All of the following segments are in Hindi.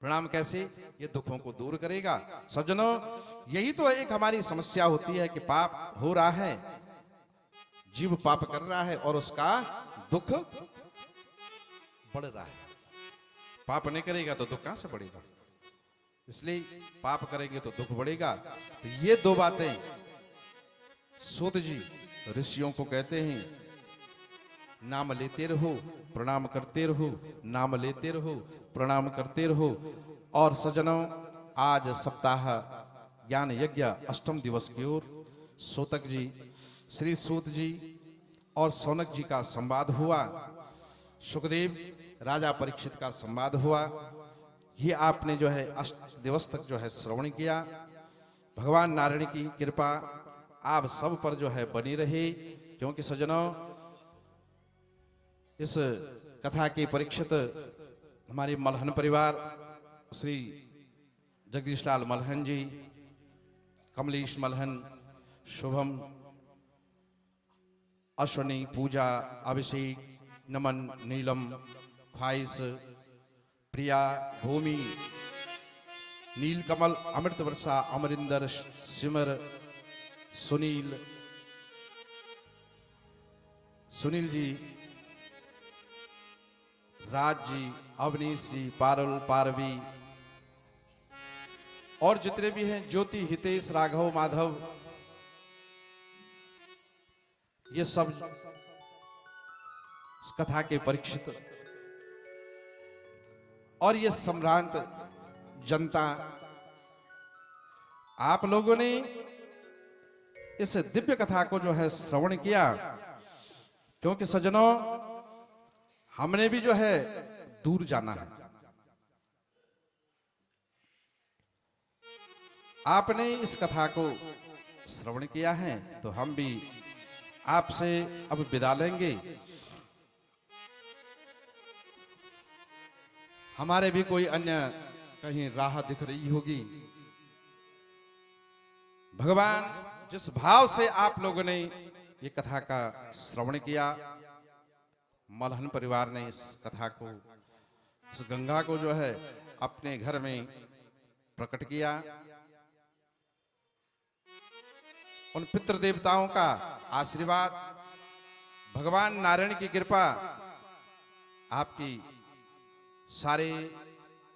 प्रणाम कैसे? ये दुखों को दूर करेगा। सज्जनों, यही तो एक हमारी समस्या होती है कि पाप हो रहा है, जीव पाप कर रहा है और उसका दुख बढ़ रहा है। पाप नहीं करेगा तो दुख कहां से बढ़ेगा? इसलिए पाप करेंगे तो दुख बढ़ेगा। तो ये दो बातें सूत जी ऋषियों को कहते हैं, नाम लेते रहो, प्रणाम करते रहो, नाम लेते रहो, प्रणाम करते रहो। और सज्जनों, आज सप्ताह ज्ञान यज्ञ अष्टम दिवस की ओर सूतक जी, श्री सूत जी और सौनक जी का संवाद हुआ। सुखदेव राजा परीक्षित का संवाद हुआ। ये आपने जो है 8 दिवस तक जो है श्रवण किया। भगवान नारायण की कृपा आप सब पर जो है बनी रही, क्योंकि सज्जनों, इस कथा के परीक्षित हमारे मलहन परिवार, श्री जगदीश लाल मलहन जी, कमलेश मलहन, शुभम, अश्वनी, पूजा, अभिषेक, नमन, नीलम, ख्वाइश, प्रिया, भूमि, नीलकमल, अमृत वर्षा, अमरिंदर, सिमर, सुनील जी, राज जी, अवनीश जी, पारुल, पारवी और जितने भी हैं, ज्योति, हितेश, राघव, माधव, ये सब इस कथा के परीक्षित और ये सम्रांत जनता, आप लोगों ने इस दिव्य कथा को जो है श्रवण किया। क्योंकि सज्जनों, हमने भी जो है दूर जाना है। आपने इस कथा को श्रवण किया है तो हम भी आपसे अब विदा लेंगे। हमारे भी कोई अन्य कहीं राह दिख रही होगी। भगवान जिस भाव से आप लोगों ने ये कथा का श्रवण किया, मलहन परिवार ने इस कथा को, इस गंगा को जो है अपने घर में प्रकट किया। उन पितृ देवताओं का आशीर्वाद, भगवान नारायण की कृपा आपकी सारे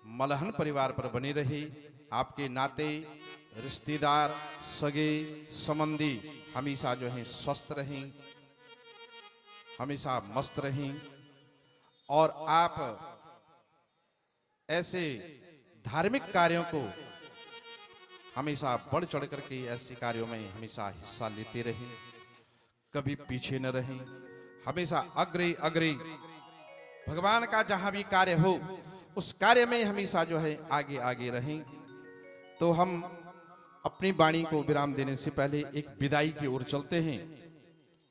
मलहन परिवार पर बनी रही। आपके नाते, रिश्तेदार, सगे संबंधी हमेशा जो है स्वस्थ रहें, हमेशा मस्त रहें। और आप ऐसे धार्मिक कार्यों को हमेशा बढ़ चढ़ करके ऐसे कार्यों में हमेशा हिस्सा लेते रहें, कभी पीछे न रहें, हमेशा अग्रे अग्रे भगवान का जहां भी कार्य हो उस कार्य में हमेशा जो है आगे आगे रहें। तो हम अपनी वाणी को विराम देने से पहले एक विदाई की ओर चलते हैं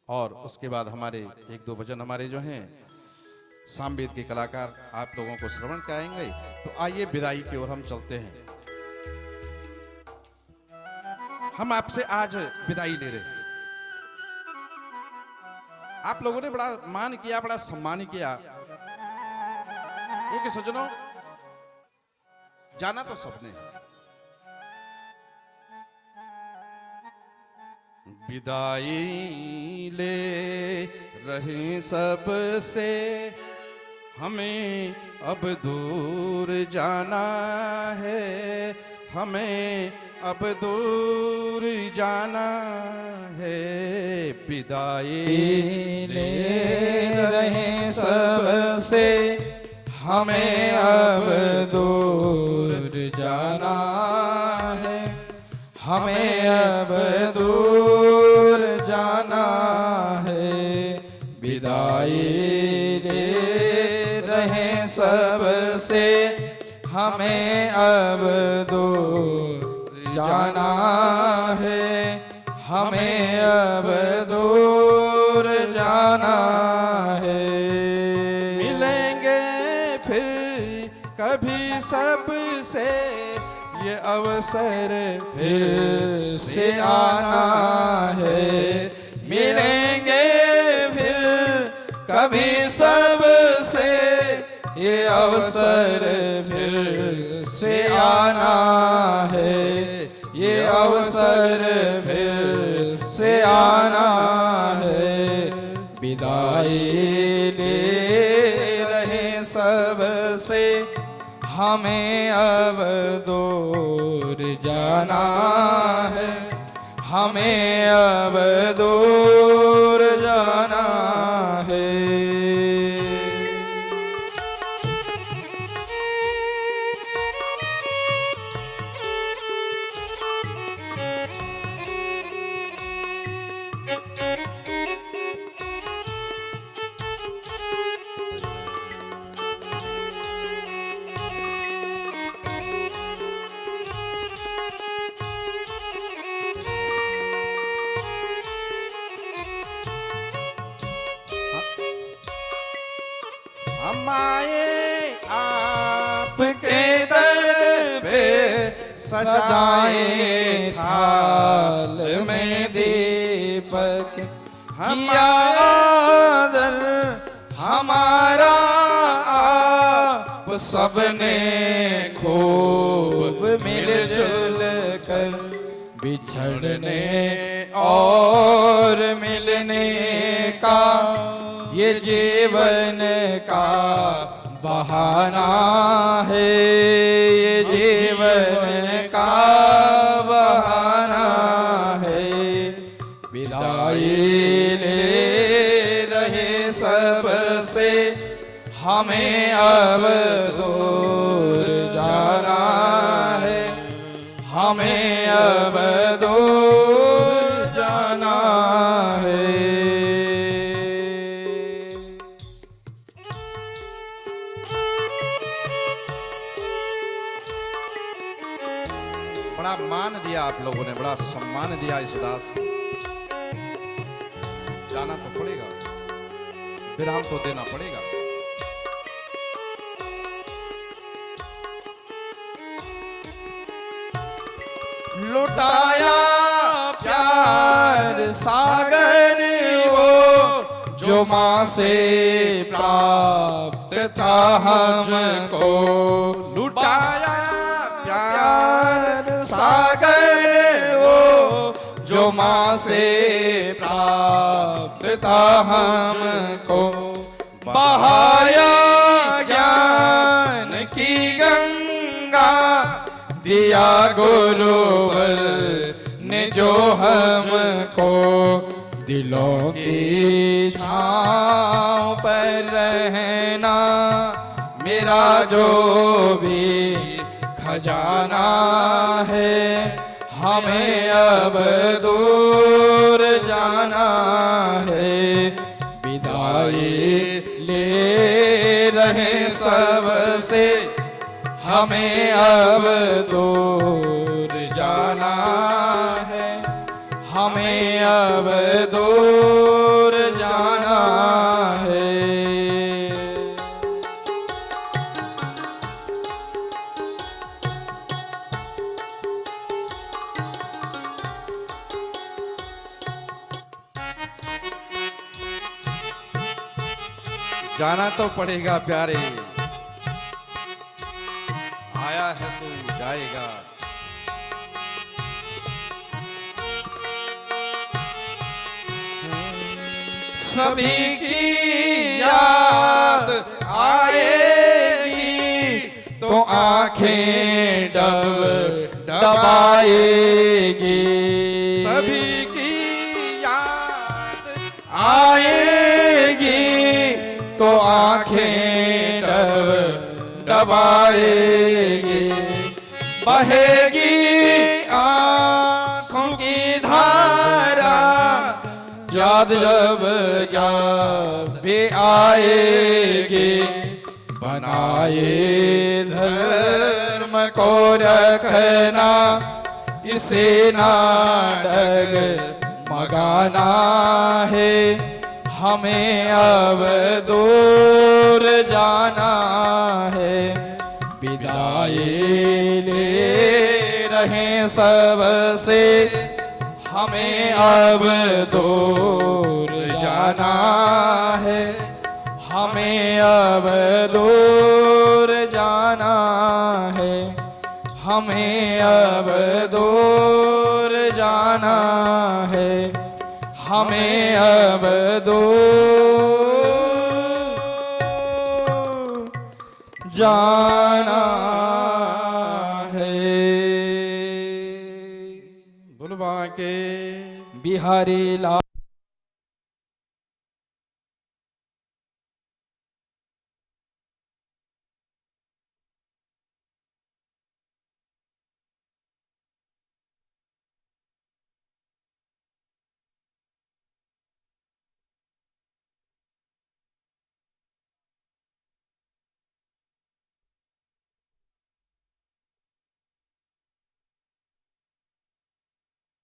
और उसके बाद हमारे 1-2 भजन हमारे जो हैं सामवेद के कलाकार आप लोगों को श्रवण कराएंगे। तो आइए विदाई की ओर हम चलते हैं। हम आपसे आज विदाई ले रहे हैं। आप लोगों ने बड़ा मान किया, बड़ा सम्मान किया, क्योंकि सज्जनों, जाना तो सबने है। विदाई ले रहे सबसे, हमें अब दूर जाना है, हमें अब दूर जाना है। विदाई ले रहे सबसे, हमें अब दूर जाना है, हमें अब दूर जाना है। विदाई ले रहे सबसे, हमें अब दूर जाना है, हमें अब दूर जाना है। मिलेंगे फिर कभी सबसे, ये अवसर फिर से आना है। मिलेंगे फिर कभी सबसे, ये अवसर फिर से आना है, ये अवसर फिर से आना है। विदाई ले रहे सबसे, हमें अब दूर जाना है, हमें अब दूर जाना है। हम आए आपके दर पे, सजाए थाल में दीपक, किया आदर हमारा आप सबने खूब मिलजुल कर। बिछड़ने और मिलने का ये जीवन का बहाना है, ये जीवन का बहाना है। विदाई ले रहे सबसे, हमें अब दूर जाना है, हमें अब दूर जाना है। बड़ा मान दिया आप लोगों ने, बड़ा सम्मान दिया इस दास को। जाना तो पड़ेगा, विराम तो देना पड़ेगा। लुटाया प्यार सागर वो, जो माँ से प्राप्त था हमको। लुटाया प्यार सागर वो, जो माँ से प्राप्त था हमको। बहाया ज्ञान की गंगा, दिया गुरुवर ने जो हमको। दिलों की छाँव पर रहना मेरा जो भी खजाना है, हमें अब दूर जाना है। विदाई ले रहे सबसे, हमें अब दूर जाना है, हमें अब दूर जाना है। जाना तो पड़ेगा प्यारे, आया है सो जाएगा। सभी की याद आएगी तो आंखें दबाएगी। सभी की याद आएगी तो आंखें दबाएगी। बहेगी आंखों की धारा, याद जब भी आएगी। बनाए धर्म को रखना, इसे ना डगमगाना है, हमें अब दूर जाना है। विदाई ले रहे सबसे, हमें अब दूर जाना है, हमें अब दूर है, हमें अब दूर जाना है, हमें अब दूर जाना है। बुलवा के बिहारी लाल